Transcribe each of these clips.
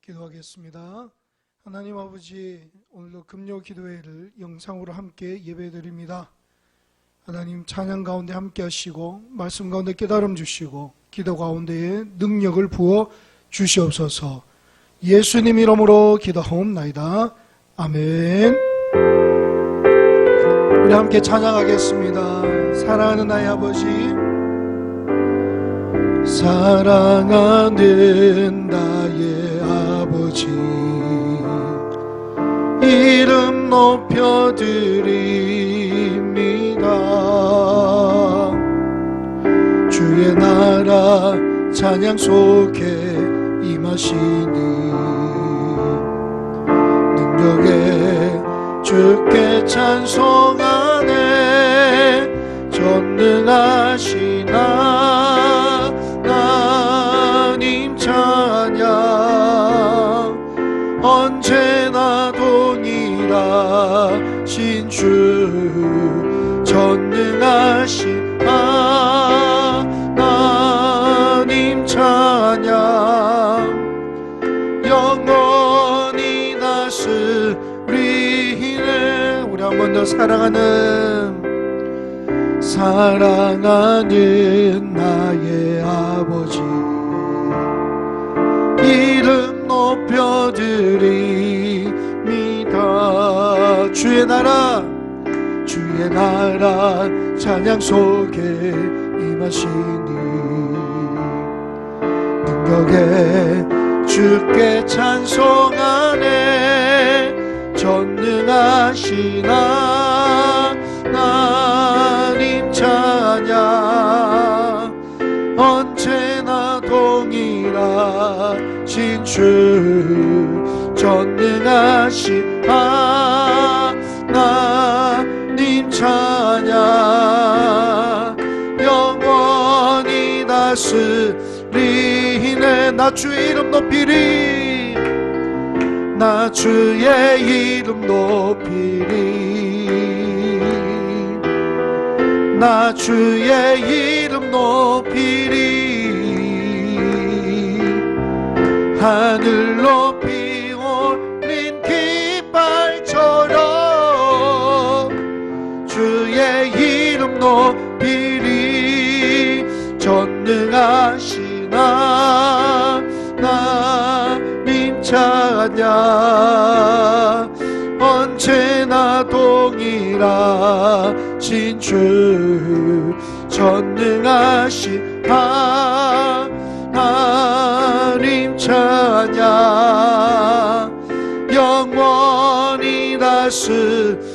기도하겠습니다. 하나님 아버지, 오늘도 금요 기도회를 영상으로 함께 예배드립니다. 하나님, 찬양 가운데 함께 하시고 말씀 가운데 깨달음 주시고 기도 가운데에 능력을 부어 주시옵소서. 예수님 이름으로 기도하옵나이다. 아멘. 우리 함께 찬양하겠습니다. 사랑하는 나의 아버지, 사랑하는 나의 아버지, 이름 높여드립니다. 주의 나라 찬양 속에 임하시니 능력에 주께 찬송하네. 전능하신 하나님 찬양, 언제나 동일하신 주, 전능하신 하나님 찬양, 영원히 다스리네. 우리 한 번 더 사랑하는 나의 아버지, 이름 높여드립니다. 주의 나라 찬양 속에 임하시니 능력에 주께 찬송하네. 전능하신 하나님 찬양, 언제나 동일하신 주, 전능하신 하나님 찬양, 영원히 다스리네. 나 주의 이름 높이리, 나 주의 이름 높이리, 나 주의 이름 높이리. 하늘 높이 올린 깃발처럼 주의 이름 높이리. 전능하신 하나님 찬양, 언제나 동일하신 주, 전능하신 하나님 찬양, 영원히 다스리네.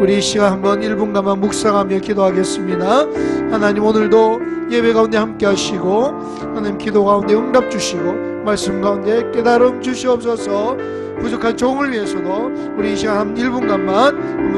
우리 이 시간 한번 1분간만 묵상하며 기도하겠습니다. 하나님, 오늘도 예배 가운데 함께 하시고 하나님 기도 가운데 응답 주시고 말씀 가운데 깨달음 주시옵소서. 부족한 종을 위해서도 우리 이 시간 한 1분간만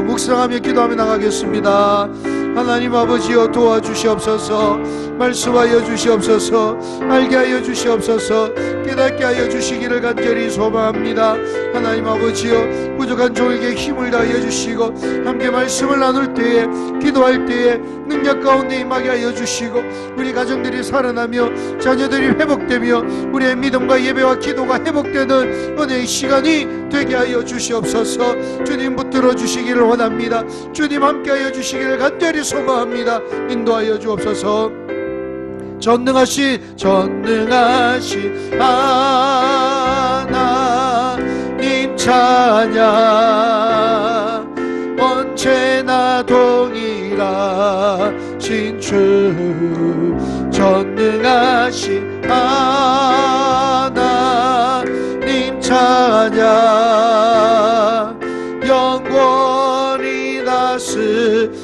묵상하며 기도하며 나가겠습니다. 하나님 아버지여, 도와주시옵소서. 말씀하여 주시옵소서. 알게 하여 주시옵소서. 깨닫게 하여 주시기를 간절히 소망합니다. 하나님 아버지여, 부족한 종에게 힘을 다하여 주시고 함께 말씀을 나눌 때에, 기도할 때에 능력 가운데 임하게 하여 주시고 우리 가정들이 살아나며 자녀들이 회복되며 우리의 믿음과 예배와 기도가 회복되는 은혜의 시간이 되게 하여 주시옵소서. 주님 붙들어 주시기를 원합니다. 주님 함께 하여 주시기를 간절히 소망합니다. 인도하여 주옵소서. 전능하신 하나님 찬양, 언제나 동일하신 주, 전능하신 하나님 찬양, 영원히 다스리네.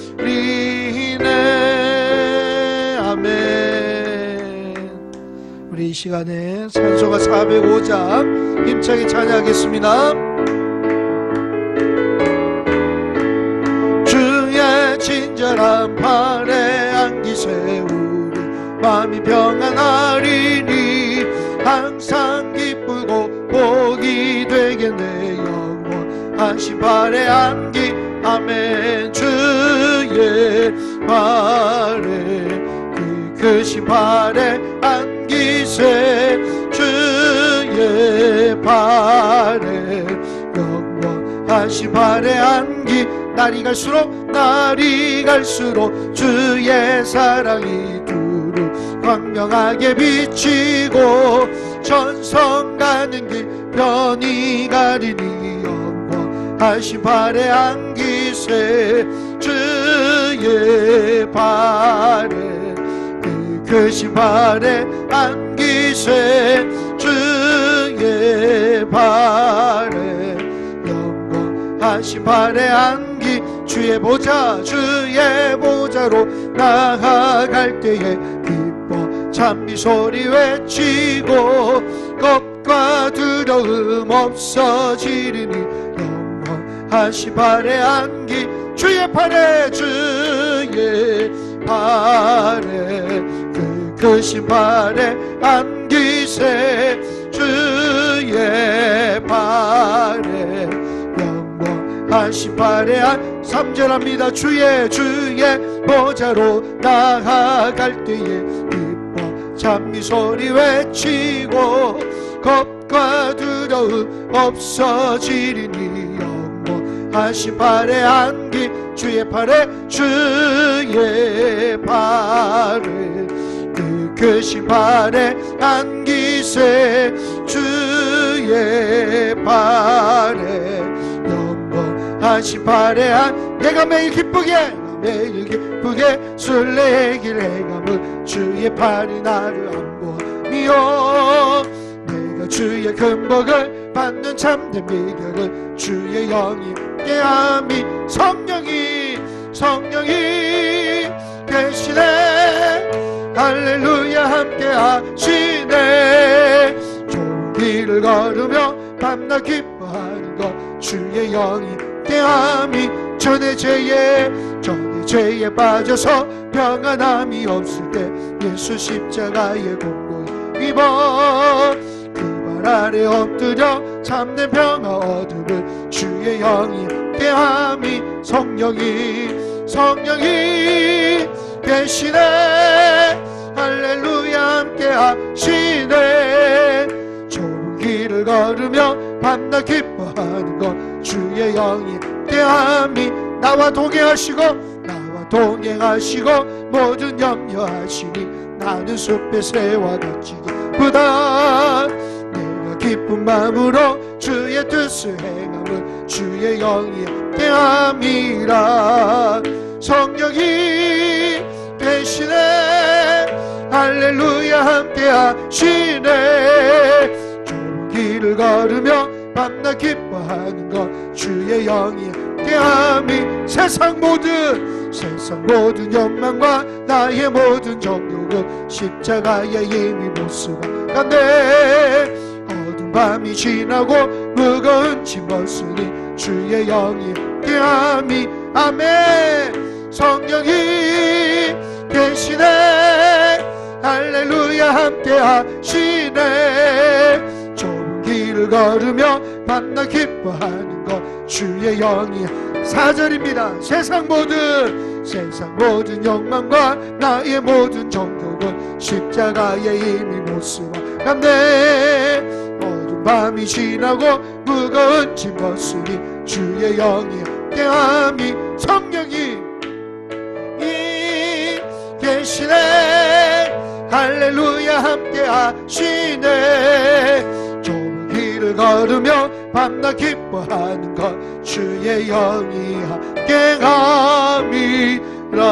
아멘. 우리 이 시간에 찬송가 405장 힘차게 찬양하겠습니다. 주의 친절한 팔에 안기 세우리, 마음이 평안하리니 항상 기쁘고 복이 되게 내 영원하신 팔에 안기. 아멘. 주의 팔에 그 크신 팔에 안기세 발에 영원하신 발의 안기 날이 갈수록 주의 사랑이 두루 광명하게 비치고 전성 가는 길 편히 가리니 영원하신 발의 안기세 주의 발에 크신 발에 안기세 주의 발에 영원하신 발에 안기 주의 보좌로 나아갈 때에 기뻐 찬미 소리 외치고 겁과 두려움 없어지리니 영원하신 발에 안기 주의 팔에 그 크신 발에 안기세 주의 발에 영원하신 발에 3절합니다. 주의 보좌로 나아갈 때에 기뻐 찬미 소리 외치고 겁과 두려움 없어지리니 영원하신 발에 안기 주의 팔에 그 크신 발에 안기세 주의 발에 영원하신 발에 내가 매일 기쁘게 순례길 행함은 주의 팔이 나를 안보하니요 내가 주의 큰 복을 받는 참된 비결은 주의 영이 깨함이 성령이 계시네 할렐루야 함께 하시네 좋은 길을 걸으며 밤낮 기뻐하는 것 주의 영이 깨함이 전의 죄에 빠져서 평안함이 없을 때 예수 십자가의 공로를 입어 그 발 아래 엎드려 참된 평화 얻음을 주의 영이 깨함이 성령이 계시네 할렐루야 함께 하시네 좋은 길을 걸으며 밤낮 기뻐하는 것 주의 영이 깨함이 나와 동행하시고 모든 염려하시니 나는 숲의 새와 같이 기쁘다 내가 기쁜 마음으로 주의 뜻을 행함은 주의 영이 깨함이라 성령이 계시네 할렐루야 함께 하시네 좋은 길을 걸으며 밤낮 기뻐하는 것 주의 영이 깨함이 세상 모든 욕망과 나의 모든 정욕은 십자가에 이미 못쓰고간대 어두운 밤이 지나고 무거운 짐 벗으니 주의 영이 깨함이 아멘 성령이 계시네 할렐루야 함께 하시네 좋은 길을 걸으며 밤낮 기뻐하는 것 주의 영이 4절입니다 세상 모든 욕망과 나의 모든 정욕은 십자가에 이미 못쓰고간대 어두운 밤이 지나고 무거운 짐 벗으니 주의 영이 깨함이 성령이 계시네 할렐루야 함께 하시네 좋은 길을 걸으며 밤낮 기뻐하는 것 주의 영이 함께 함이라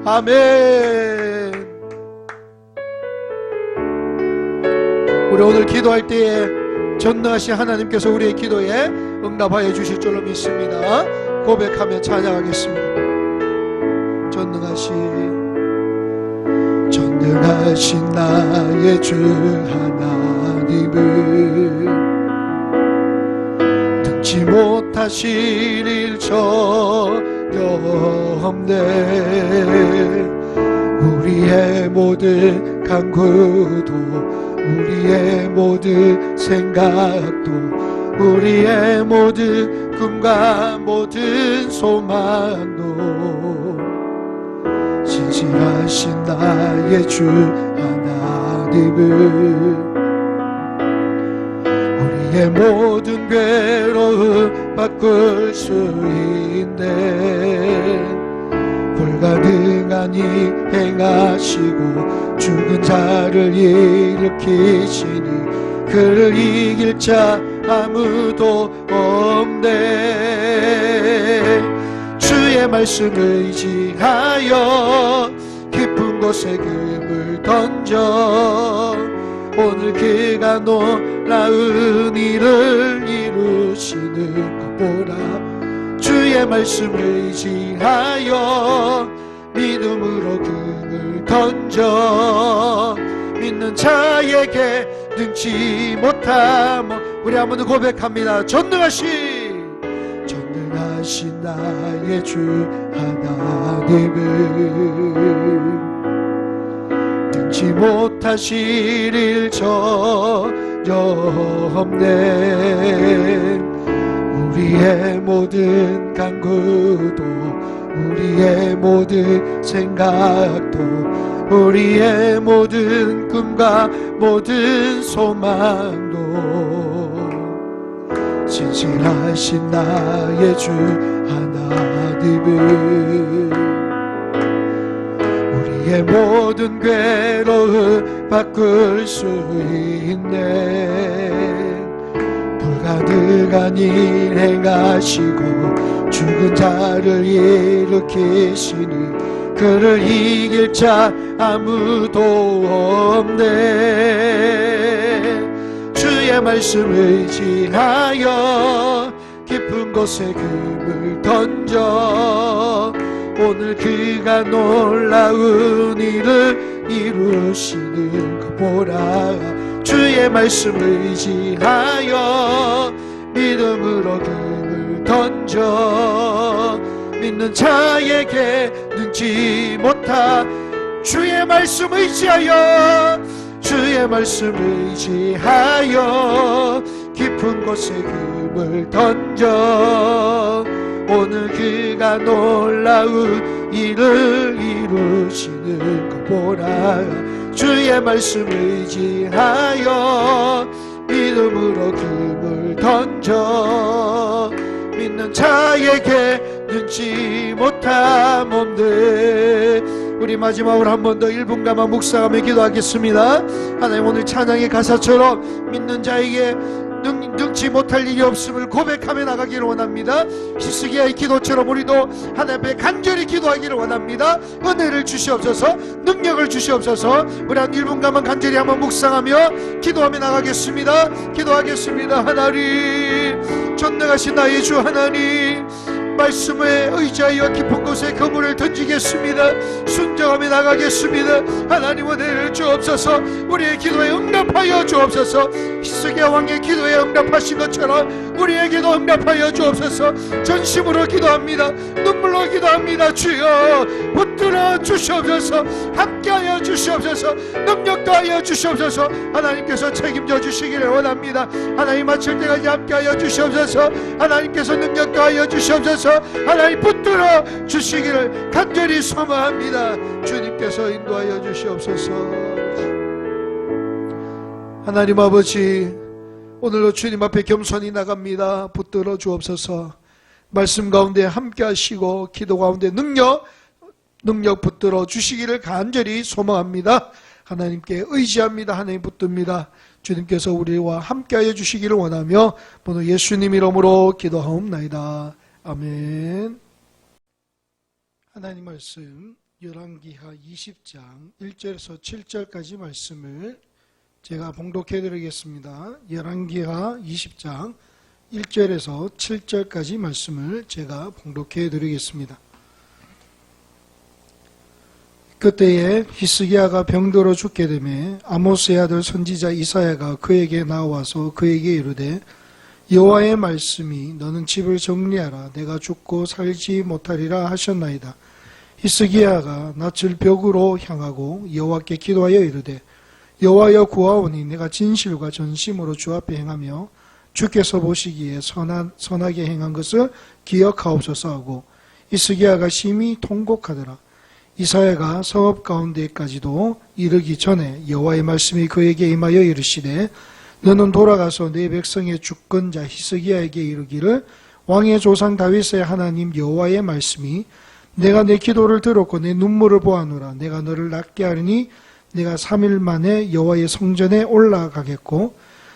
아멘. 우리 오늘 기도할 때에 전능하신 하나님께서 우리의 기도에 응답하여 주실 줄로 믿습니다. 고백하며 찬양하겠습니다. 전능하신 나의 주 하나님을 등지 못하실 일 전혀 없네 우리의 모든 간구도 우리의 모든 생각도 우리의 모든 꿈과 모든 소망도 진실하신 나의 주 하나님을 우리의 모든 괴로움 바꿀 수 있네. 불가능하니 행하시고 죽은 자를 일으키시니 그를 이길 자 아무도 없네. 주의 말씀 의지하여 깊은 곳에 금을 던져 오늘 그가 놀라운 일을 이루시는 것 보라. 주의 말씀 의지하여 믿음으로 금을 던져 믿는 자에게 능치 못함. 우리 한번 고백합니다. 전능하신 나의 주 하나님은 능치 못하실 일 전혀 없네. 우리의 모든 간구도 우리의 모든 생각도 우리의 모든 꿈과 모든 소망도 진실하신 나의 주 하나님은 우리의 모든 괴로움 바꿀 수 있네. 불가능한 일 행하시고 죽은 자를 일으키시니 그를 이길 자 아무도 없네. 주의 말씀 의지하여 깊은 곳에 금을 던져 오늘 그가 놀라운 일을 이루시는 것 보라. 주의 말씀 의지하여 믿음으로 금을 던져 믿는 자에게 능치 못하. 주의 말씀 의지하여 주의 말씀 의지하여 깊은 곳에 금을 던져 오늘 그가 놀라운 일을 이루시는 것 보라. 주의 말씀 의지하여 믿음으로 금을 던져 믿는 자에게 능치 못함 없네. 우리 마지막으로 한 번 더 1분간만 묵상하며 기도하겠습니다. 하나님, 오늘 찬양의 가사처럼 믿는 자에게 능치 못할 일이 없음을 고백하며 나가기를 원합니다. 히스기야의 기도처럼 우리도 하나님 앞에 간절히 기도하기를 원합니다. 은혜를 주시옵소서, 능력을 주시옵소서. 우리 한 1분간만 간절히 한번 묵상하며 기도하며 나가겠습니다. 기도하겠습니다. 하나님, 전능하신 나의 주 하나님, 말씀에 의지하여 깊은 곳에 그물을 던지겠습니다. 순종하며 나가겠습니다. 하나님, 은혜를 주옵소서. 우리의 기도에 응답하여 주옵소서. 히스기야 왕의 기도에 응답하신 것처럼 우리에게도 응답하여 주옵소서. 전심으로 기도합니다. 눈물로 기도합니다. 주여, 붙들어 주시옵소서. 함께하여 주시옵소서. 능력 더하여 주시옵소서. 하나님께서 책임져 주시기를 원합니다. 하나님, 마칠 때까지 함께하여 주시옵소서. 하나님께서 능력 더하여 주시옵소서. 하나님, 붙들어 주시기를 간절히 소망합니다. 주님께서 인도하여 주시옵소서. 하나님 아버지, 오늘도 주님 앞에 겸손히 나갑니다. 붙들어 주옵소서. 말씀 가운데 함께 하시고 기도 가운데 능력 붙들어 주시기를 간절히 소망합니다. 하나님께 의지합니다. 하나님 붙듭니다. 주님께서 우리와 함께하여 주시기를 원하며 오늘 예수님 이름으로 기도하옵나이다. 아멘. 하나님 말씀 열왕기하 20장 1절에서 7절까지 말씀을 제가 봉독해 드리겠습니다. 열왕기하 20장 1절에서 7절까지 말씀을 제가 봉독해 드리겠습니다. 그때에 히스기야가 병들어 죽게 되매 아모스의 아들 선지자 이사야가 그에게 나와서 그에게 이르되 여호와의 말씀이 너는 집을 정리하라. 내가 죽고 살지 못하리라 하셨나이다. 히스기야가 낯을 벽으로 향하고 여호와께 기도하여 이르되 여호와여 구하오니 내가 진실과 전심으로 주 앞에 행하며 주께서 보시기에 선하게 행한 것을 기억하옵소서 하고 히스기야가 심히 통곡하더라. 이사야가 성읍 가운데까지도 이르기 전에 여호와의 말씀이 그에게 임하여 이르시되 너는 돌아가서 내 백성의 주권자 히스기야에게 이르기를 왕의 조상 다윗의 하나님 여호와의 말씀이 내가 내 기도를 들었고 내 눈물을 보아노라. 내가 너를 낫게 하리니 내가 3일 만에 여호와의 성전에 올라가겠고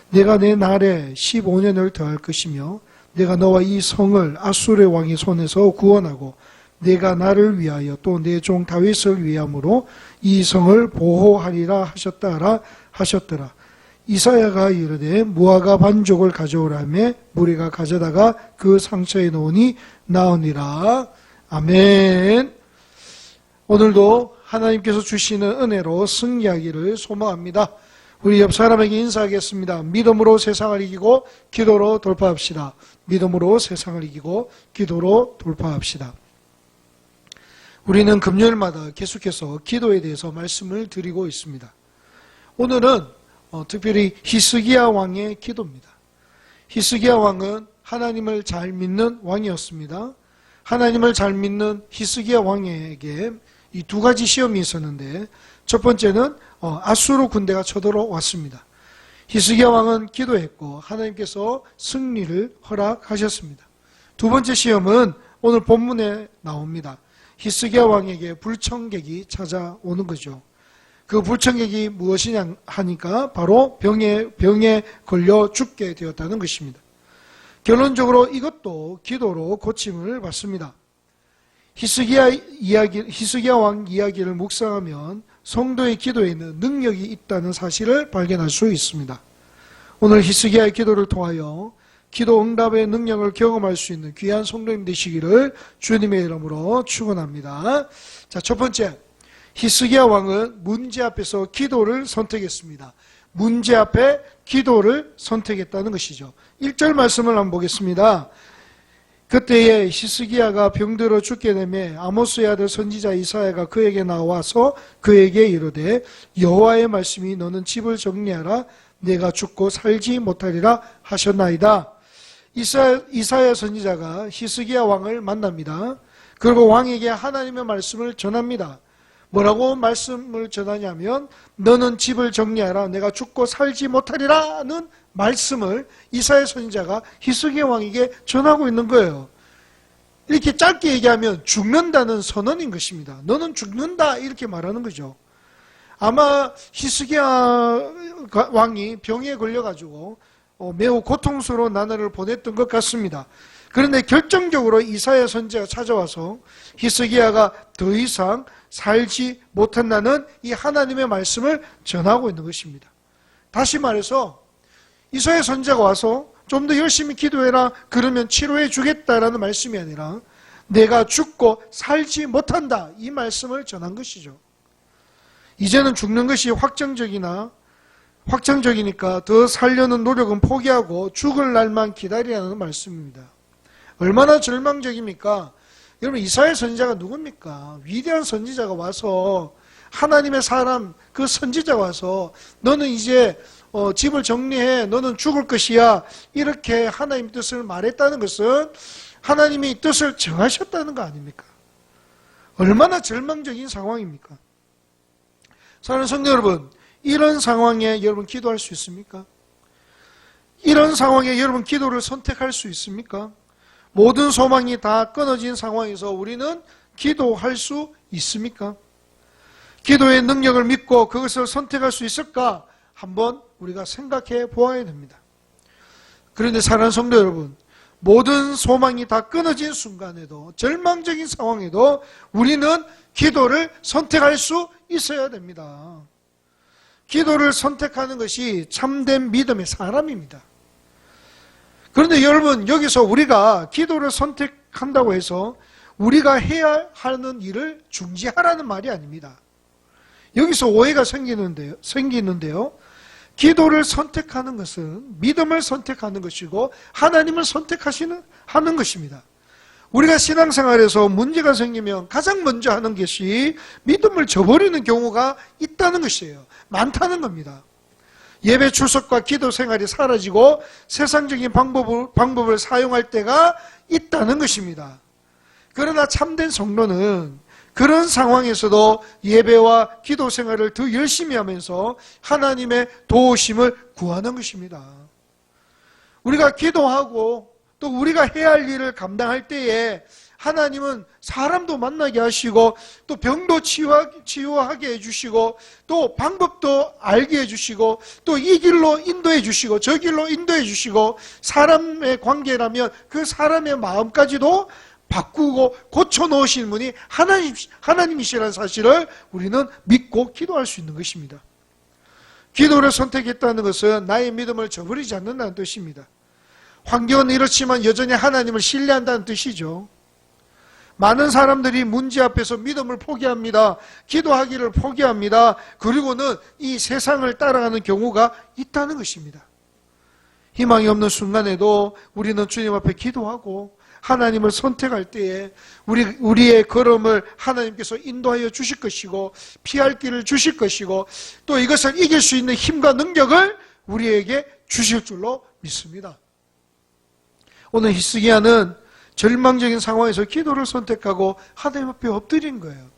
내가 내 날에 15년을 더할 것이며 내가 너와 이 성을 아수르의 왕의 손에서 구원하고 내가 나를 위하여 또 내 종 다윗을 위함으로 이 성을 보호하리라 하셨더라. 이사야가 이르되 무화과 반죽을 가져오라매 무리가 가져다가 그 상처에 넣으니 나으니라. 아멘. 오늘도 하나님께서 주시는 은혜로 승리하기를 소망합니다. 우리 옆 사람에게 인사하겠습니다. 믿음으로 세상을 이기고 기도로 돌파합시다. 믿음으로 세상을 이기고 기도로 돌파합시다. 우리는 금요일마다 계속해서 기도에 대해서 말씀을 드리고 있습니다. 오늘은 특별히 히스기야 왕의 기도입니다. 히스기야 왕은 하나님을 잘 믿는 왕이었습니다. 하나님을 잘 믿는 히스기야 왕에게 이 두 가지 시험이 있었는데 첫 번째는 아수르 군대가 쳐들어왔습니다. 히스기야 왕은 기도했고 하나님께서 승리를 허락하셨습니다. 두 번째 시험은 오늘 본문에 나옵니다. 히스기야 왕에게 불청객이 찾아오는 거죠. 그 불청객이 무엇이냐 하니까 바로 병에 걸려 죽게 되었다는 것입니다. 결론적으로 이것도 기도로 고침을 받습니다. 히스기야 왕 이야기를 묵상하면 성도의 기도에는 능력이 있다는 사실을 발견할 수 있습니다. 오늘 히스기야의 기도를 통하여 기도 응답의 능력을 경험할 수 있는 귀한 성도님 되시기를 주님의 이름으로 축원합니다. 자, 첫 번째, 히스기야 왕은 문제 앞에서 기도를 선택했습니다. 문제 앞에 기도를 선택했다는 것이죠. 1절 말씀을 한번 보겠습니다. 그때에 히스기야가 병들어 죽게 되매 아모스의 아들 선지자 이사야가 그에게 나와서 그에게 이르되 여호와의 말씀이 너는 집을 정리하라 내가 죽고 살지 못하리라 하셨나이다. 이사야 선지자가 히스기야 왕을 만납니다. 그리고 왕에게 하나님의 말씀을 전합니다. 뭐라고 말씀을 전하냐면 너는 집을 정리하라 내가 죽고 살지 못하리라는 말씀을 이사야 선지자가 히스기야 왕에게 전하고 있는 거예요. 이렇게 짧게 얘기하면 죽는다는 선언인 것입니다. 너는 죽는다 이렇게 말하는 거죠. 아마 히스기야 왕이 병에 걸려가지고 매우 고통스러운 나날을 보냈던 것 같습니다. 그런데 결정적으로 이사야 선지자가 찾아와서 히스기야가 더 이상 살지 못한다는 이 하나님의 말씀을 전하고 있는 것입니다. 다시 말해서 이사야 선지자가 와서 좀 더 열심히 기도해라 그러면 치료해 주겠다라는 말씀이 아니라 내가 죽고 살지 못한다 이 말씀을 전한 것이죠. 이제는 죽는 것이 확정적이니까 더 살려는 노력은 포기하고 죽을 날만 기다리라는 말씀입니다. 얼마나 절망적입니까? 여러분 이사야 선지자가 누굽니까? 위대한 선지자가 와서 하나님의 사람 그 선지자가 와서 너는 이제 집을 정리해 너는 죽을 것이야 이렇게 하나님의 뜻을 말했다는 것은 하나님이 뜻을 정하셨다는 거 아닙니까? 얼마나 절망적인 상황입니까? 사랑하는 성도 여러분, 이런 상황에 여러분 기도할 수 있습니까? 이런 상황에 여러분 기도를 선택할 수 있습니까? 모든 소망이 다 끊어진 상황에서 우리는 기도할 수 있습니까? 기도의 능력을 믿고 그것을 선택할 수 있을까? 한번 우리가 생각해 보아야 됩니다. 그런데 사랑하는 성도 여러분, 모든 소망이 다 끊어진 순간에도 절망적인 상황에도 우리는 기도를 선택할 수 있어야 됩니다. 기도를 선택하는 것이 참된 믿음의 사람입니다. 그런데 여러분 여기서 우리가 기도를 선택한다고 해서 우리가 해야 하는 일을 중지하라는 말이 아닙니다. 여기서 오해가 생기는데요. 기도를 선택하는 것은 믿음을 선택하는 것이고 하나님을 하는 것입니다. 우리가 신앙생활에서 문제가 생기면 가장 먼저 하는 것이 믿음을 저버리는 경우가 있다는 것이에요. 많다는 겁니다. 예배 출석과 기도 생활이 사라지고 세상적인 방법을 사용할 때가 있다는 것입니다. 그러나 참된 성도는 그런 상황에서도 예배와 기도 생활을 더 열심히 하면서 하나님의 도우심을 구하는 것입니다. 우리가 기도하고 또 우리가 해야 할 일을 감당할 때에 하나님은 사람도 만나게 하시고 또 병도 치유하게 해주시고 또 방법도 알게 해주시고 또 이 길로 인도해 주시고 저 길로 인도해 주시고 사람의 관계라면 그 사람의 마음까지도 바꾸고 고쳐놓으신 분이 하나님이시라는 사실을 우리는 믿고 기도할 수 있는 것입니다. 기도를 선택했다는 것은 나의 믿음을 저버리지 않는다는 뜻입니다. 환경은 이렇지만 여전히 하나님을 신뢰한다는 뜻이죠. 많은 사람들이 문제 앞에서 믿음을 포기합니다. 기도하기를 포기합니다. 그리고는 이 세상을 따라가는 경우가 있다는 것입니다. 희망이 없는 순간에도 우리는 주님 앞에 기도하고 하나님을 선택할 때에 우리의 걸음을 하나님께서 인도하여 주실 것이고 피할 길을 주실 것이고 또 이것을 이길 수 있는 힘과 능력을 우리에게 주실 줄로 믿습니다. 오늘 히스기야는 절망적인 상황에서 기도를 선택하고 하나님 앞에 엎드린 거예요.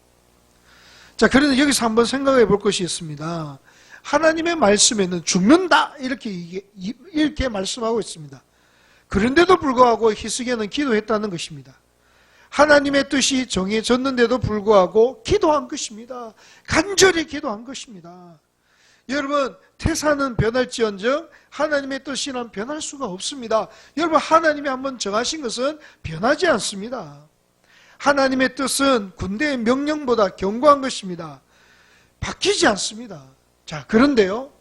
자, 그런데 여기서 한번 생각해 볼 것이 있습니다. 하나님의 말씀에는 죽는다 이렇게 말씀하고 있습니다. 그런데도 불구하고 히스기야는 기도했다는 것입니다. 하나님의 뜻이 정해졌는데도 불구하고 기도한 것입니다. 간절히 기도한 것입니다. 여러분, 태산은 변할지언정 하나님의 뜻이란 변할 수가 없습니다. 여러분, 하나님이 한번 정하신 것은 변하지 않습니다. 하나님의 뜻은 군대의 명령보다 견고한 것입니다. 바뀌지 않습니다. 자, 그런데요,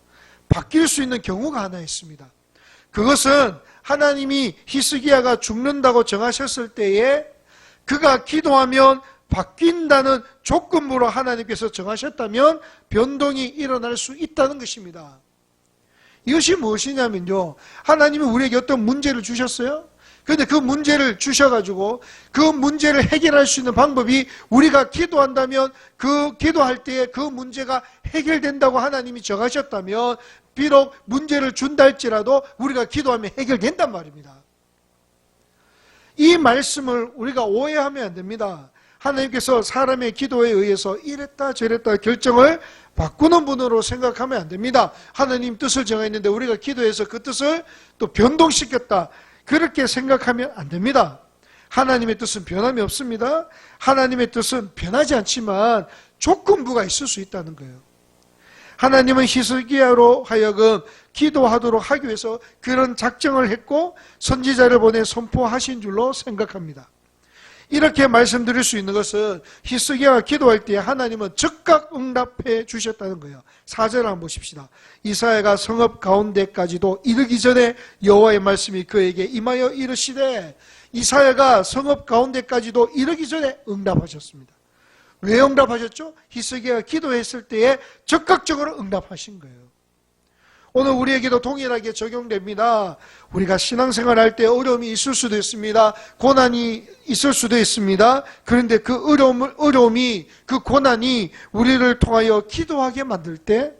바뀔 수 있는 경우가 하나 있습니다. 그것은 하나님이 히스기야가 죽는다고 정하셨을 때에 그가 기도하면 바뀐다는 조건부로 하나님께서 정하셨다면 변동이 일어날 수 있다는 것입니다. 이것이 무엇이냐면요, 하나님이 우리에게 어떤 문제를 주셨어요. 그런데 그 문제를 주셔가지고 그 문제를 해결할 수 있는 방법이 우리가 기도한다면 그 기도할 때에 그 문제가 해결된다고 하나님이 정하셨다면 비록 문제를 준다 할지라도 우리가 기도하면 해결된단 말입니다. 이 말씀을 우리가 오해하면 안 됩니다. 하나님께서 사람의 기도에 의해서 이랬다 저랬다 결정을 바꾸는 분으로 생각하면 안 됩니다. 하나님 뜻을 정했는데 우리가 기도해서 그 뜻을 또 변동시켰다, 그렇게 생각하면 안 됩니다. 하나님의 뜻은 변함이 없습니다. 하나님의 뜻은 변하지 않지만 조건부가 있을 수 있다는 거예요. 하나님은 히스기야로 하여금 기도하도록 하기 위해서 그런 작정을 했고 선지자를 보내 선포하신 줄로 생각합니다. 이렇게 말씀드릴 수 있는 것은 히스기야가 기도할 때 하나님은 즉각 응답해 주셨다는 거예요. 4절 한번 보십시다. 이사야가 성읍 가운데까지도 이르기 전에 여호와의 말씀이 그에게 임하여 이르시되, 이사야가 성읍 가운데까지도 이르기 전에 응답하셨습니다. 왜 응답하셨죠? 히스기야가 기도했을 때에 즉각적으로 응답하신 거예요. 오늘 우리에게도 동일하게 적용됩니다. 우리가 신앙생활 할 때 어려움이 있을 수도 있습니다. 고난이 있을 수도 있습니다. 그런데 그 어려움이, 그 고난이 우리를 통하여 기도하게 만들 때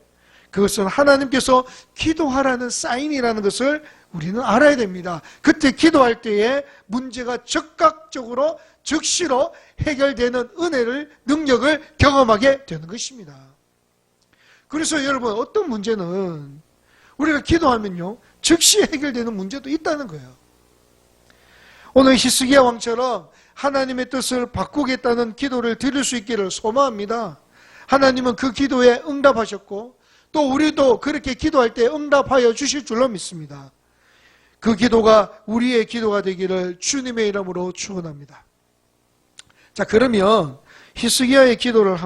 그것은 하나님께서 기도하라는 사인이라는 것을 우리는 알아야 됩니다. 그때 기도할 때에 문제가 즉각적으로 즉시로 해결되는 은혜를, 능력을 경험하게 되는 것입니다. 그래서 여러분, 어떤 문제는 우리가 기도하면요 즉시 해결되는 문제도 있다는 거예요. 오늘 히스기야 왕처럼 하나님의 뜻을 바꾸겠다는 기도를 드릴 수 있기를 소망합니다. 하나님은 그 기도에 응답하셨고 또 우리도 그렇게 기도할 때 응답하여 주실 줄로 믿습니다. 그 기도가 우리의 기도가 되기를 주님의 이름으로 축원합니다. 자, 그러면 히스기야의 기도를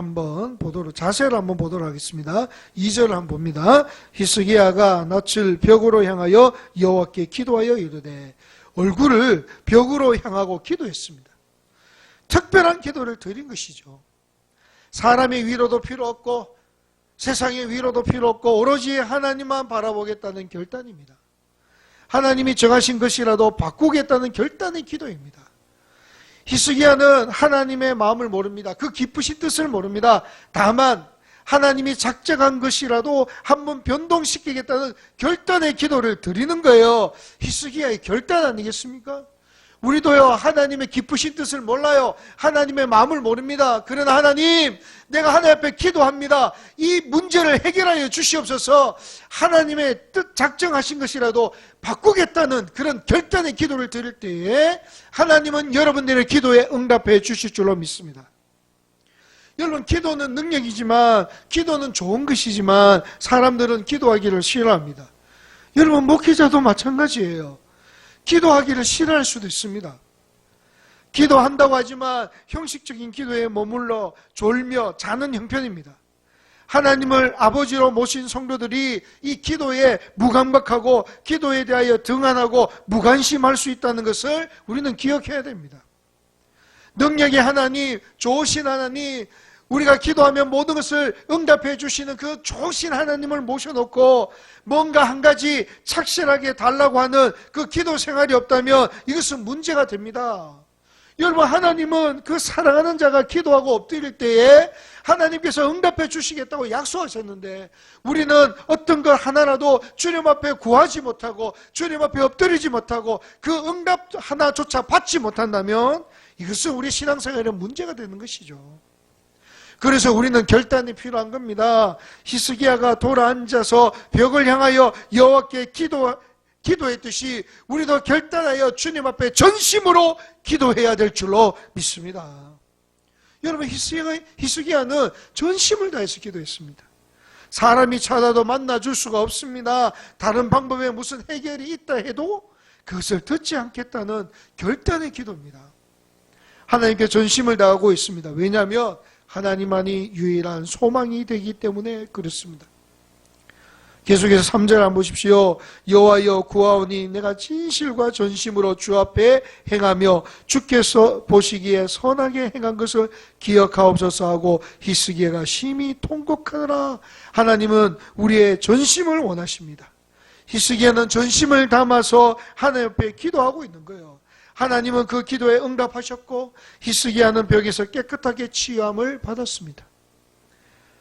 자세를 한번 보도록 하겠습니다. 2절을 한번 봅니다. 히스기야가 낯을 벽으로 향하여 여호와께 기도하여 이르되, 얼굴을 벽으로 향하고 기도했습니다. 특별한 기도를 드린 것이죠. 사람의 위로도 필요 없고 세상의 위로도 필요 없고 오로지 하나님만 바라보겠다는 결단입니다. 하나님이 정하신 것이라도 바꾸겠다는 결단의 기도입니다. 히스기야는 하나님의 마음을 모릅니다. 그 기쁘신 뜻을 모릅니다. 다만 하나님이 작정한 것이라도 한번 변동시키겠다는 결단의 기도를 드리는 거예요. 히스기야의 결단 아니겠습니까? 우리도요, 하나님의 기쁘신 뜻을 몰라요. 하나님의 마음을 모릅니다. 그러나 하나님, 내가 하나님 앞에 기도합니다. 이 문제를 해결하여 주시옵소서. 하나님의 뜻 작정하신 것이라도 바꾸겠다는 그런 결단의 기도를 드릴 때에 하나님은 여러분들의 기도에 응답해 주실 줄로 믿습니다. 여러분, 기도는 능력이지만, 기도는 좋은 것이지만 사람들은 기도하기를 싫어합니다. 여러분, 목회자도 마찬가지예요. 기도하기를 싫어할 수도 있습니다. 기도한다고 하지만 형식적인 기도에 머물러 졸며 자는 형편입니다. 하나님을 아버지로 모신 성도들이 이 기도에 무감각하고 기도에 대하여 등한하고 무관심할 수 있다는 것을 우리는 기억해야 됩니다. 능력의 하나님, 좋으신 하나님, 우리가 기도하면 모든 것을 응답해 주시는 그 좋으신 하나님을 모셔놓고 뭔가 한 가지 착실하게 달라고 하는 그 기도 생활이 없다면 이것은 문제가 됩니다. 여러분, 하나님은 그 사랑하는 자가 기도하고 엎드릴 때에 하나님께서 응답해 주시겠다고 약속하셨는데 우리는 어떤 걸 하나라도 주님 앞에 구하지 못하고 주님 앞에 엎드리지 못하고 그 응답 하나조차 받지 못한다면 이것은 우리 신앙생활에 문제가 되는 것이죠. 그래서 우리는 결단이 필요한 겁니다. 히스기야가 돌아앉아서 벽을 향하여 여호와께 기도했듯이 우리도 결단하여 주님 앞에 전심으로 기도해야 될 줄로 믿습니다. 여러분, 히스기야는 전심을 다해서 기도했습니다. 사람이 찾아도 만나줄 수가 없습니다. 다른 방법에 무슨 해결이 있다 해도 그것을 듣지 않겠다는 결단의 기도입니다. 하나님께 전심을 다하고 있습니다. 왜냐하면 하나님만이 유일한 소망이 되기 때문에 그렇습니다. 계속해서 3절 한번 보십시오. 여호와여 구하오니 내가 진실과 전심으로 주 앞에 행하며 주께서 보시기에 선하게 행한 것을 기억하옵소서 하고 히스기야가 심히 통곡하더라. 하나님은 우리의 전심을 원하십니다. 히스기야는 전심을 담아서 하나님 앞에 기도하고 있는 거예요. 하나님은 그 기도에 응답하셨고 히스기야는 벽에서 깨끗하게 치유함을 받았습니다.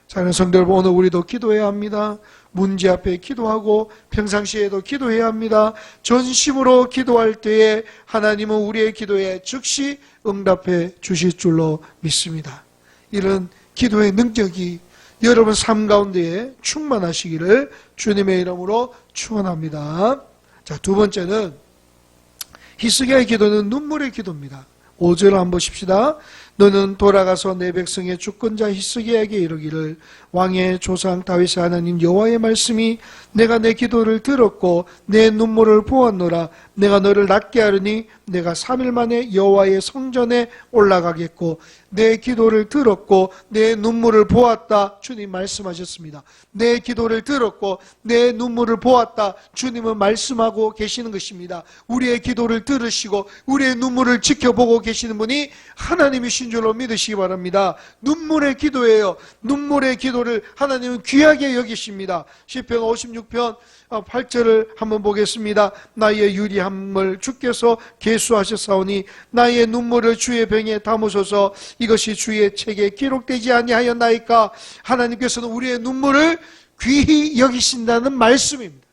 사랑하는 성도 여러분, 오늘 우리도 기도해야 합니다. 문제 앞에 기도하고 평상시에도 기도해야 합니다. 전심으로 기도할 때에 하나님은 우리의 기도에 즉시 응답해 주실 줄로 믿습니다. 이런 기도의 능력이 여러분 삶 가운데에 충만하시기를 주님의 이름으로 축원합니다. 자, 두 번째는 히스기야의 기도는 눈물의 기도입니다. 5절을 한번 보십시다. 너는 돌아가서 내 백성의 주권자 히스기야에게 이르기를 왕의 조상 다윗의 하나님 여호와의 말씀이 내가 내 기도를 들었고 내 눈물을 보았노라. 내가 너를 낫게 하리니 내가 3일 만에 여호와의 성전에 올라가겠고 내 기도를 들었고 내 눈물을 보았다. 주님 말씀하셨습니다. 내 기도를 들었고 내 눈물을 보았다. 주님은 말씀하고 계시는 것입니다. 우리의 기도를 들으시고 우리의 눈물을 지켜보고 계시는 분이 하나님이신 줄로 믿으시기 바랍니다. 눈물의 기도예요. 눈물의 기도를 하나님은 귀하게 여기십니다. 시편 56편 8절을 한번 보겠습니다. 나의 유리함을 주께서 계수하셨사오니 나의 눈물을 주의 병에 담으소서. 이것이 주의 책에 기록되지 아니하였나이까. 하나님께서는 우리의 눈물을 귀히 여기신다는 말씀입니다.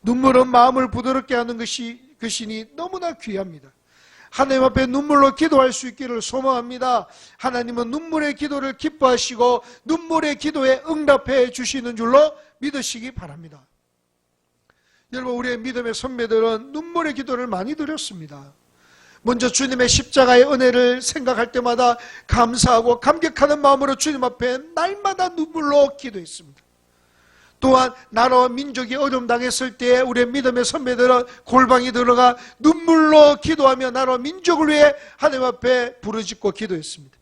눈물은 마음을 부드럽게 하는 것이니 너무나 귀합니다. 하나님 앞에 눈물로 기도할 수 있기를 소망합니다. 하나님은 눈물의 기도를 기뻐하시고 눈물의 기도에 응답해 주시는 줄로 믿으시기 바랍니다. 여러분, 우리의 믿음의 선배들은 눈물의 기도를 많이 드렸습니다. 먼저 주님의 십자가의 은혜를 생각할 때마다 감사하고 감격하는 마음으로 주님 앞에 날마다 눈물로 기도했습니다. 또한 나라와 민족이 어려움 당했을 때 우리의 믿음의 선배들은 골방에 들어가 눈물로 기도하며 나라와 민족을 위해 하나님 앞에 부르짖고 기도했습니다.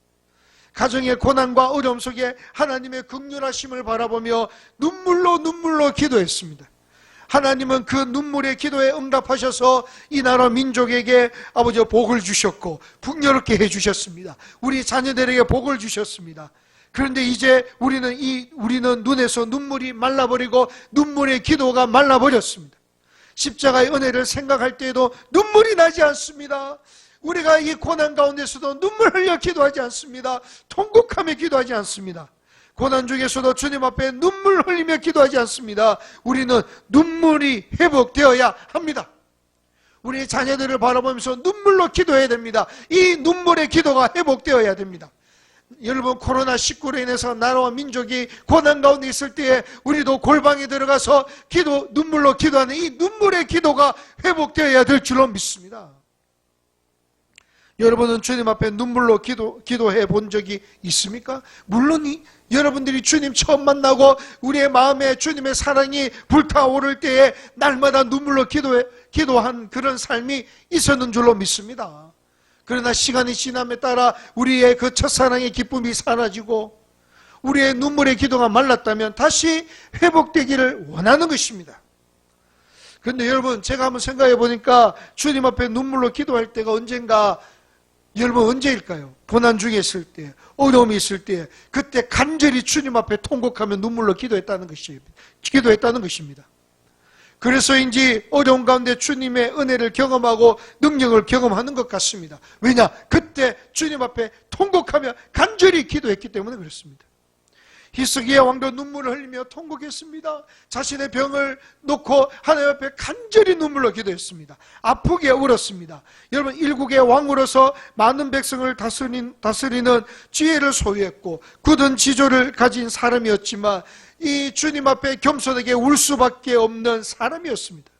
가정의 고난과 어려움 속에 하나님의 긍휼하심을 바라보며 눈물로 기도했습니다. 하나님은 그 눈물의 기도에 응답하셔서 이 나라 민족에게 아버지 복을 주셨고 풍요롭게 해주셨습니다. 우리 자녀들에게 복을 주셨습니다. 그런데 이제 우리는 눈에서 눈물이 말라버리고 눈물의 기도가 말라버렸습니다. 십자가의 은혜를 생각할 때에도 눈물이 나지 않습니다. 우리가 이 고난 가운데서도 눈물 흘려 기도하지 않습니다. 통곡하며 기도하지 않습니다. 고난 중에서도 주님 앞에 눈물 흘리며 기도하지 않습니다. 우리는 눈물이 회복되어야 합니다. 우리 자녀들을 바라보면서 눈물로 기도해야 됩니다. 이 눈물의 기도가 회복되어야 됩니다. 여러분, 코로나19로 인해서 나라와 민족이 고난 가운데 있을 때에 우리도 골방에 들어가서 눈물로 기도하는 이 눈물의 기도가 회복되어야 될 줄로 믿습니다. 여러분은 주님 앞에 눈물로 기도해 본 적이 있습니까? 물론 여러분들이 주님 처음 만나고 우리의 마음에 주님의 사랑이 불타오를 때에 날마다 눈물로 기도한 그런 삶이 있었는 줄로 믿습니다. 그러나 시간이 지남에 따라 우리의 그 첫사랑의 기쁨이 사라지고 우리의 눈물의 기도가 말랐다면 다시 회복되기를 원하는 것입니다. 그런데 여러분, 제가 한번 생각해 보니까 주님 앞에 눈물로 기도할 때가 언젠가, 여러분 언제일까요? 고난 중에 있을 때, 어려움이 있을 때, 그때 간절히 주님 앞에 통곡하며 눈물로 기도했다는 것입니다. 그래서인지 어려운 가운데 주님의 은혜를 경험하고 능력을 경험하는 것 같습니다. 왜냐? 그때 주님 앞에 통곡하며 간절히 기도했기 때문에 그렇습니다. 히스기야 왕도 눈물을 흘리며 통곡했습니다. 자신의 병을 놓고 하나님 앞에 간절히 눈물로 기도했습니다. 아프게 울었습니다. 여러분, 일국의 왕으로서 많은 백성을 다스리는 지혜를 소유했고 굳은 지조를 가진 사람이었지만 이 주님 앞에 겸손하게 울 수밖에 없는 사람이었습니다.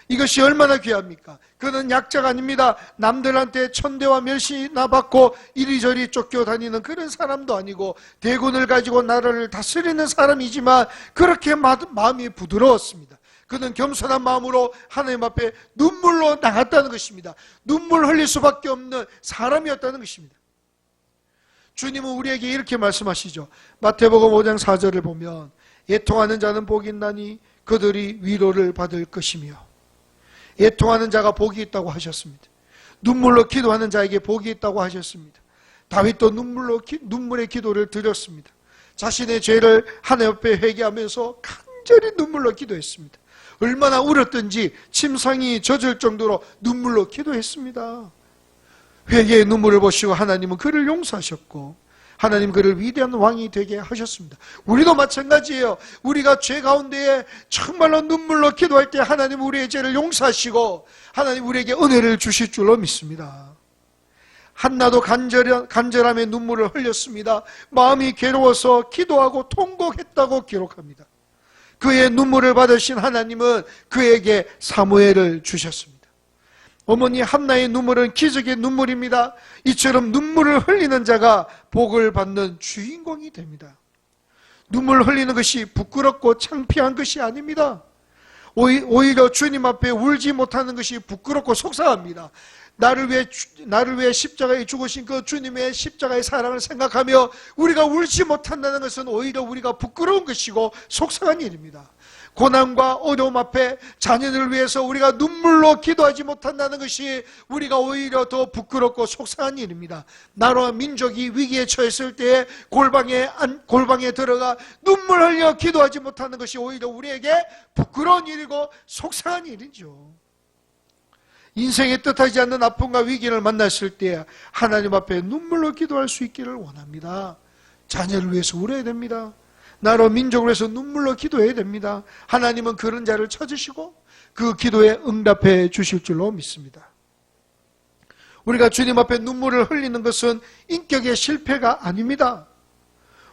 이것이 얼마나 귀합니까? 그는 약자가 아닙니다. 남들한테 천대와 멸시나 받고 이리저리 쫓겨다니는 그런 사람도 아니고 대군을 가지고 나라를 다스리는 사람이지만 그렇게 마음이 부드러웠습니다. 그는 겸손한 마음으로 하나님 앞에 눈물로 나갔다는 것입니다. 눈물 흘릴 수밖에 없는 사람이었다는 것입니다. 주님은 우리에게 이렇게 말씀하시죠. 마태복음 5장 4절을 보면 애통하는 자는 복이 있나니 그들이 위로를 받을 것이며, 애통하는 자가 복이 있다고 하셨습니다. 눈물로 기도하는 자에게 복이 있다고 하셨습니다. 다윗도 눈물의 기도를 드렸습니다. 자신의 죄를 하나님 앞에 회개하면서 간절히 눈물로 기도했습니다. 얼마나 울었든지 침상이 젖을 정도로 눈물로 기도했습니다. 회개의 눈물을 보시고 하나님은 그를 용서하셨고 하나님 그를 위대한 왕이 되게 하셨습니다. 우리도 마찬가지예요. 우리가 죄 가운데에 정말로 눈물로 기도할 때 하나님 우리의 죄를 용서하시고 하나님 우리에게 은혜를 주실 줄로 믿습니다. 한나도 간절함에 눈물을 흘렸습니다. 마음이 괴로워서 기도하고 통곡했다고 기록합니다. 그의 눈물을 받으신 하나님은 그에게 사무엘을 주셨습니다. 어머니 한나의 눈물은 기적의 눈물입니다. 이처럼 눈물을 흘리는 자가 복을 받는 주인공이 됩니다. 눈물 흘리는 것이 부끄럽고 창피한 것이 아닙니다. 오히려 주님 앞에 울지 못하는 것이 부끄럽고 속상합니다. 나를 위해 십자가에 죽으신 그 주님의 십자가의 사랑을 생각하며 우리가 울지 못한다는 것은 오히려 우리가 부끄러운 것이고 속상한 일입니다. 고난과 어려움 앞에 자녀들을 위해서 우리가 눈물로 기도하지 못한다는 것이 우리가 오히려 더 부끄럽고 속상한 일입니다. 나라와 민족이 위기에 처했을 때에 골방에 들어가 눈물 흘려 기도하지 못하는 것이 오히려 우리에게 부끄러운 일이고 속상한 일이죠. 인생에 뜻하지 않는 아픔과 위기를 만났을 때 하나님 앞에 눈물로 기도할 수 있기를 원합니다. 자녀를 위해서 울어야 됩니다. 나로 민족을 위해서 눈물로 기도해야 됩니다. 하나님은 그런 자를 찾으시고 그 기도에 응답해 주실 줄로 믿습니다. 우리가 주님 앞에 눈물을 흘리는 것은 인격의 실패가 아닙니다.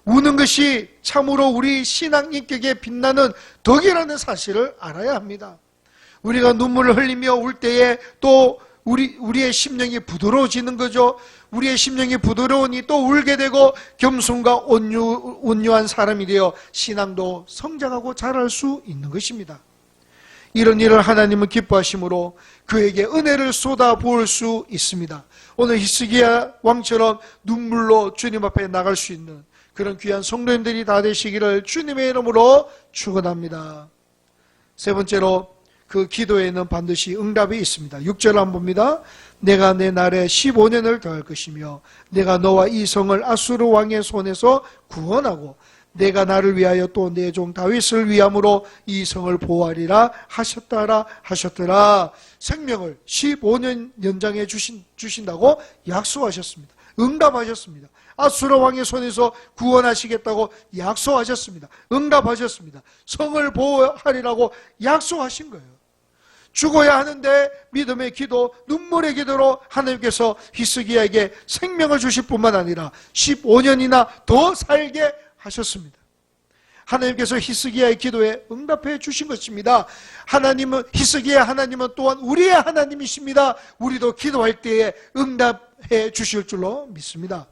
우는 것이 참으로 우리 신앙 인격에 빛나는 덕이라는 사실을 알아야 합니다. 우리가 눈물을 흘리며 울 때에 또 우리의 심령이 부드러워지는 거죠. 우리의 심령이 부드러우니 또 울게 되고 겸손과 온유한 사람이 되어 신앙도 성장하고 자랄 수 있는 것입니다. 이런 일을 하나님은 기뻐하심으로 그에게 은혜를 쏟아 부을 수 있습니다. 오늘 히스기야 왕처럼 눈물로 주님 앞에 나갈 수 있는 그런 귀한 성도님들이 다 되시기를 주님의 이름으로 축원합니다. 세 번째로 그 기도에는 반드시 응답이 있습니다. 6절 한번 봅니다. 내가 내 날에 15년을 더할 것이며 내가 너와 이 성을 아수르 왕의 손에서 구원하고 내가 나를 위하여 또 내 종 다윗을 위함으로 이 성을 보호하리라 하셨더라. 생명을 15년 연장해 주신다고 약속하셨습니다. 응답하셨습니다. 아수르 왕의 손에서 구원하시겠다고 약속하셨습니다. 응답하셨습니다. 성을 보호하리라고 약속하신 거예요. 죽어야 하는데 믿음의 기도, 눈물의 기도로 하나님께서 히스기야에게 생명을 주실 뿐만 아니라 15년이나 더 살게 하셨습니다. 하나님께서 히스기야의 기도에 응답해 주신 것입니다. 하나님은, 히스기야 하나님은 또한 우리의 하나님이십니다. 우리도 기도할 때에 응답해 주실 줄로 믿습니다.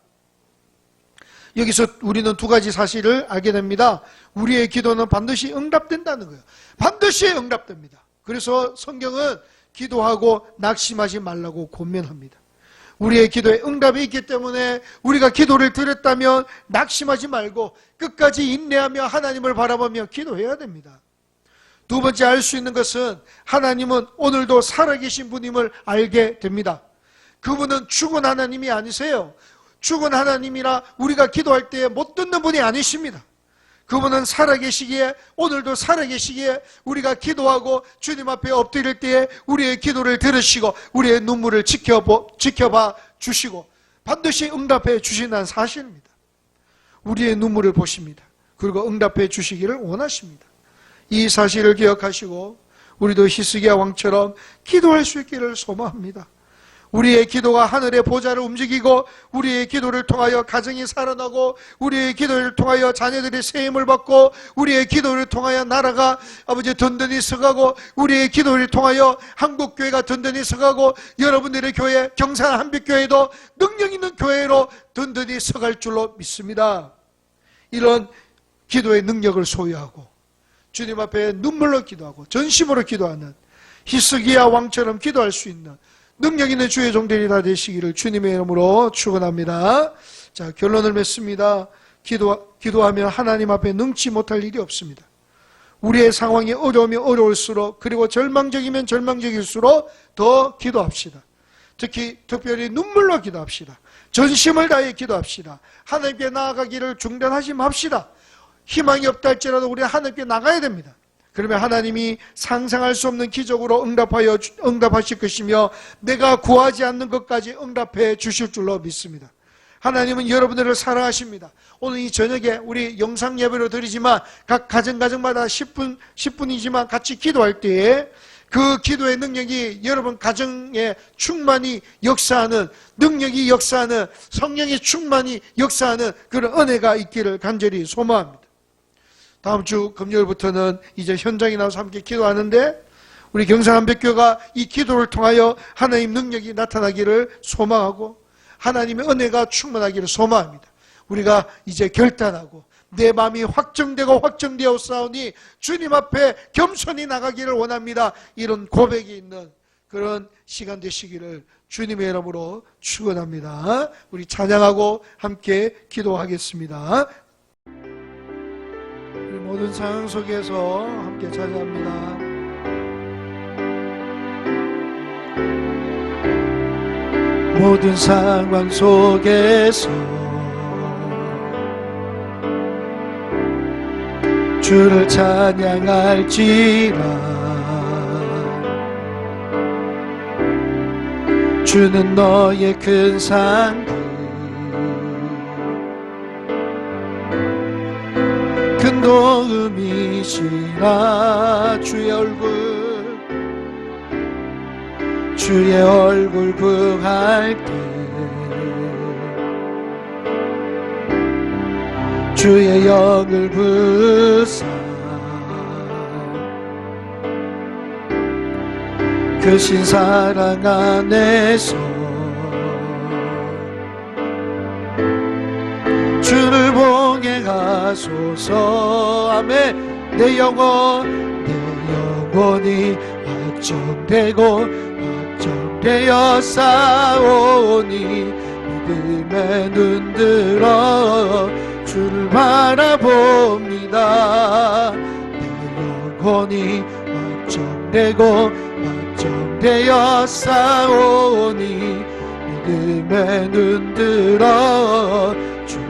여기서 우리는 두 가지 사실을 알게 됩니다. 우리의 기도는 반드시 응답된다는 거예요. 반드시 응답됩니다. 그래서 성경은 기도하고 낙심하지 말라고 권면합니다. 우리의 기도에 응답이 있기 때문에 우리가 기도를 드렸다면 낙심하지 말고 끝까지 인내하며 하나님을 바라보며 기도해야 됩니다. 두 번째 알 수 있는 것은 하나님은 오늘도 살아계신 분임을 알게 됩니다. 그분은 죽은 하나님이 아니세요. 죽은 하나님이라 우리가 기도할 때에 못 듣는 분이 아니십니다. 그분은 살아계시기에, 오늘도 살아계시기에 우리가 기도하고 주님 앞에 엎드릴 때에 우리의 기도를 들으시고 우리의 눈물을 지켜봐 주시고 반드시 응답해 주신다는 사실입니다. 우리의 눈물을 보십니다. 그리고 응답해 주시기를 원하십니다. 이 사실을 기억하시고 우리도 히스기야 왕처럼 기도할 수 있기를 소망합니다. 우리의 기도가 하늘의 보좌를 움직이고 우리의 기도를 통하여 가정이 살아나고 우리의 기도를 통하여 자녀들이 세임을 받고 우리의 기도를 통하여 나라가 아버지 든든히 서가고 우리의 기도를 통하여 한국교회가 든든히 서가고 여러분들의 교회 경산 한빛교회도 능력 있는 교회로 든든히 서갈 줄로 믿습니다. 이런 기도의 능력을 소유하고 주님 앞에 눈물로 기도하고 전심으로 기도하는 히스기야 왕처럼 기도할 수 있는 능력 있는 주의 종들이 다 되시기를 주님의 이름으로 축원합니다. 자, 결론을 맺습니다. 기도하면 하나님 앞에 능치 못할 일이 없습니다. 우리의 상황이 어려우면 어려울수록, 그리고 절망적이면 절망적일수록 더 기도합시다. 특별히 눈물로 기도합시다. 전심을 다해 기도합시다. 하나님께 나아가기를 중단하지 맙시다. 희망이 없다 할지라도 우리 하나님께 나가야 됩니다. 그러면 하나님이 상상할 수 없는 기적으로 응답하실 것이며 내가 구하지 않는 것까지 응답해 주실 줄로 믿습니다. 하나님은 여러분들을 사랑하십니다. 오늘 이 저녁에 우리 영상 예배로 드리지만 각 가정마다 10분이지만 같이 기도할 때에 그 기도의 능력이 여러분 가정에 충만히 역사하는, 능력이 역사하는, 성령이 충만히 역사하는 그런 은혜가 있기를 간절히 소망합니다. 다음 주 금요일부터는 이제 현장에 나와서 함께 기도하는데 우리 경산한백교가 이 기도를 통하여 하나님 능력이 나타나기를 소망하고 하나님의 은혜가 충만하기를 소망합니다. 우리가 이제 결단하고 내 마음이 확정되고 확정되어 싸우니 주님 앞에 겸손히 나가기를 원합니다. 이런 고백이 있는 그런 시간 되시기를 주님의 이름으로 축원합니다. 우리 찬양하고 함께 기도하겠습니다. 모든 상황 속에서 함께 찬양합니다. 모든 상황 속에서 주를 찬양할지라. 주는 너의 큰 산들, 큰 도움이시라. 주의 얼굴 구할 때 주의 영을 부사 크신 사랑 안에서 주를 봉행하소서. 아멘. 내 영혼이 확정되고 확정되어 싸우니 믿음에 눈들어 주를 바라봅니다. 내 영혼이 확정되고 확정되어 싸우니 믿음에 눈들어 주를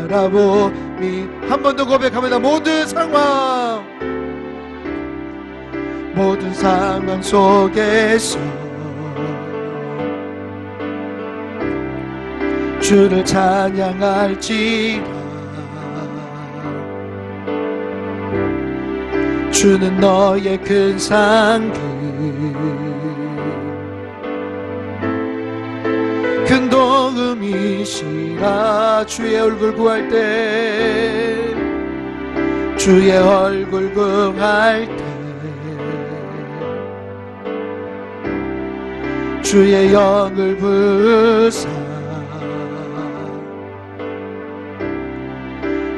바라보니. 한 번 더 고백합니다. 모든 상황 속에서 주를 찬양할지라. 주는 너의 큰 상급 큰 도움이시라. 주의 얼굴 구할 때 주의 얼굴 구할 때 주의 영을 부사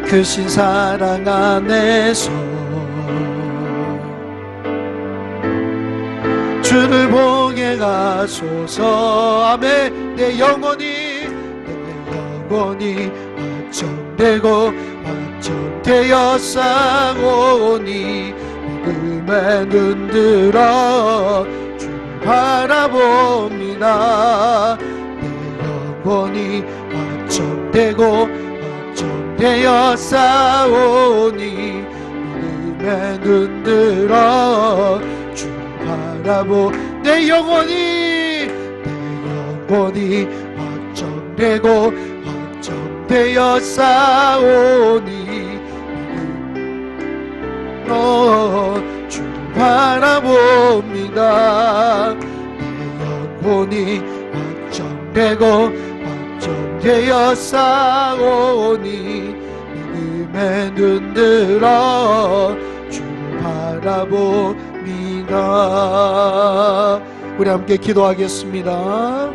크신 사랑 안에서 주를 보게 가소서. 아멘. 내 영혼이 확정되고 확정되어 싸우니 믿음에 눈들어 주를 바라봅니다. 내 영혼이 확정되고 확정되어 싸우니 믿음에 눈들어 주를 바라보. 내 영혼이 확정되고 확정되어 싸우니 주를 바라봅니다. 내 영혼이 확정되고 확정되어 싸우니 믿음에 눈들어 주를 바라봅니다. 우리 함께 기도하겠습니다.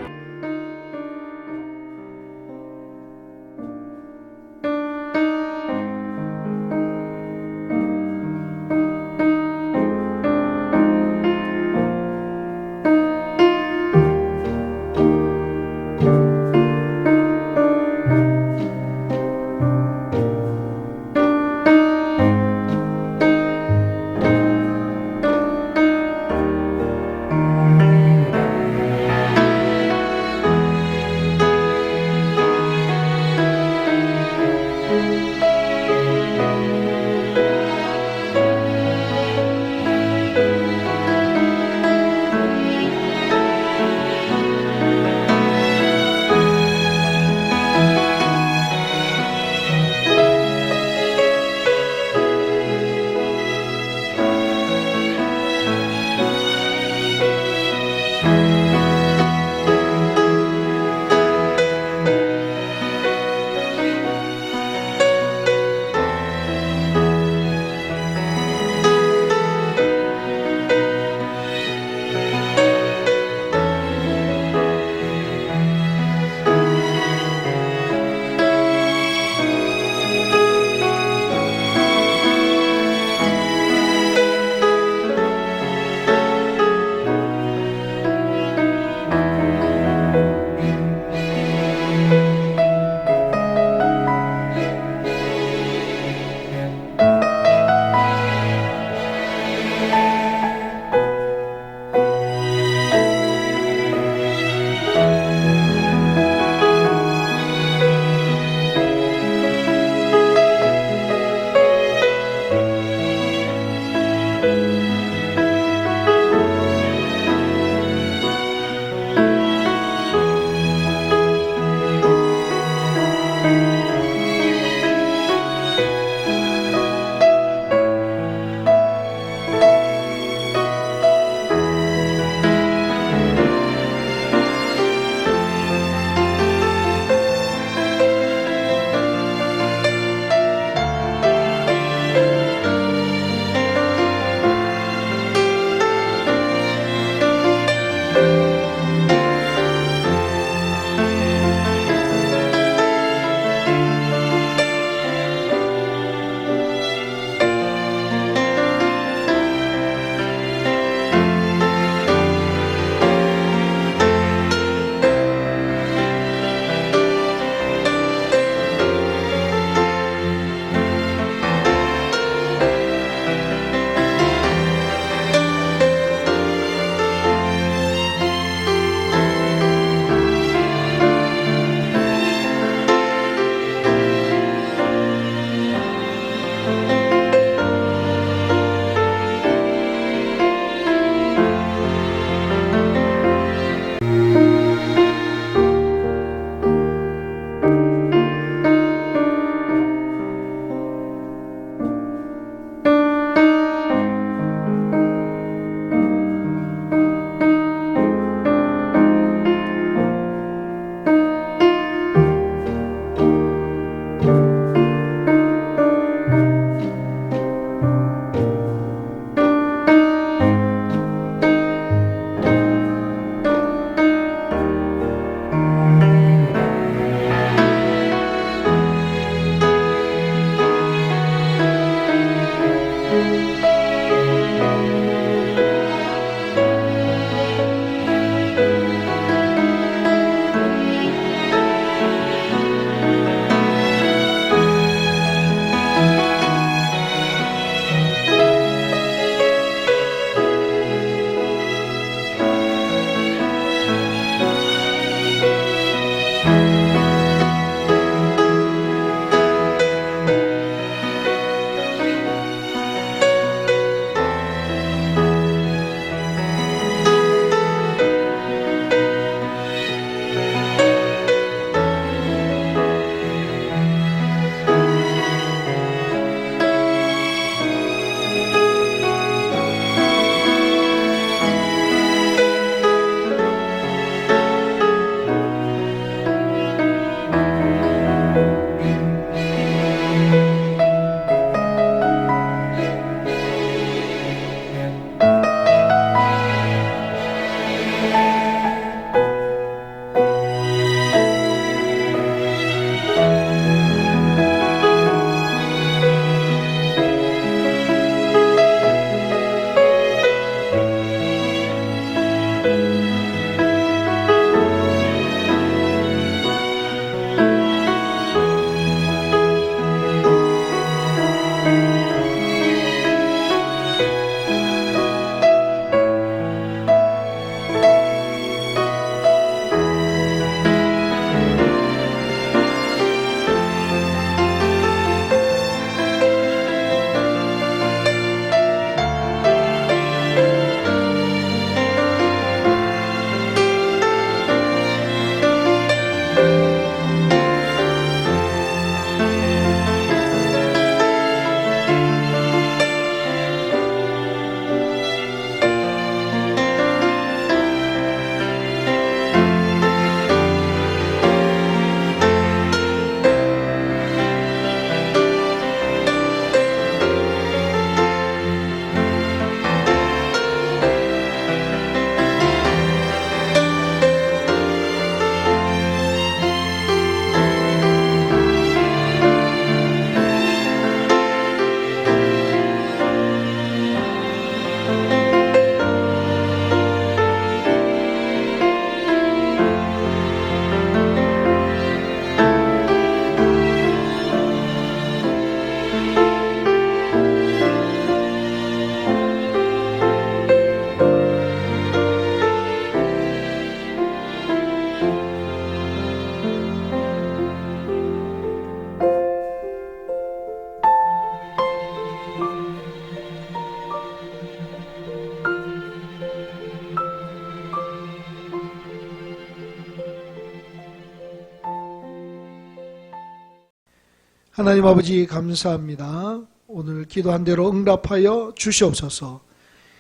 하나님 아버지 감사합니다. 오늘 기도한 대로 응답하여 주시옵소서.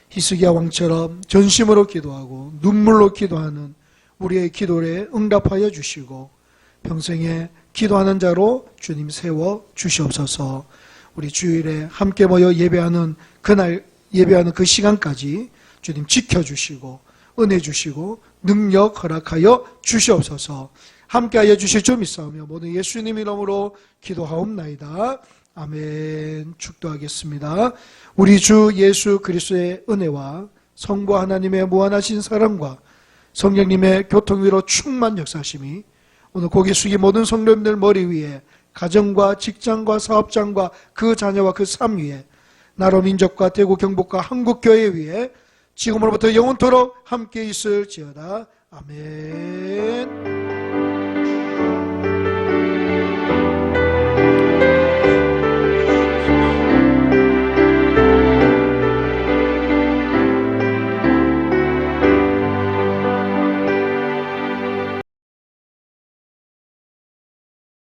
히스기야 왕처럼 전심으로 기도하고 눈물로 기도하는 우리의 기도에 응답하여 주시고 평생에 기도하는 자로 주님 세워 주시옵소서. 우리 주일에 함께 모여 예배하는 그날 예배하는 그 시간까지 주님 지켜주시고 은혜 주시고 능력 허락하여 주시옵소서. 함께하여 주실 줄 믿사오며 모든 예수님 이름으로 기도하옵나이다. 아멘. 축도하겠습니다. 우리 주 예수 그리스도의 은혜와 성부 하나님의 무한하신 사랑과 성령님의 교통위로 충만 역사심이 오늘 고개 숙이 모든 성도님들 머리 위에 가정과 직장과 사업장과 그 자녀와 그 삶 위에 나라 민족과 대구 경북과 한국교회 위에 지금으로부터 영원토록 함께 있을지어다. 아멘.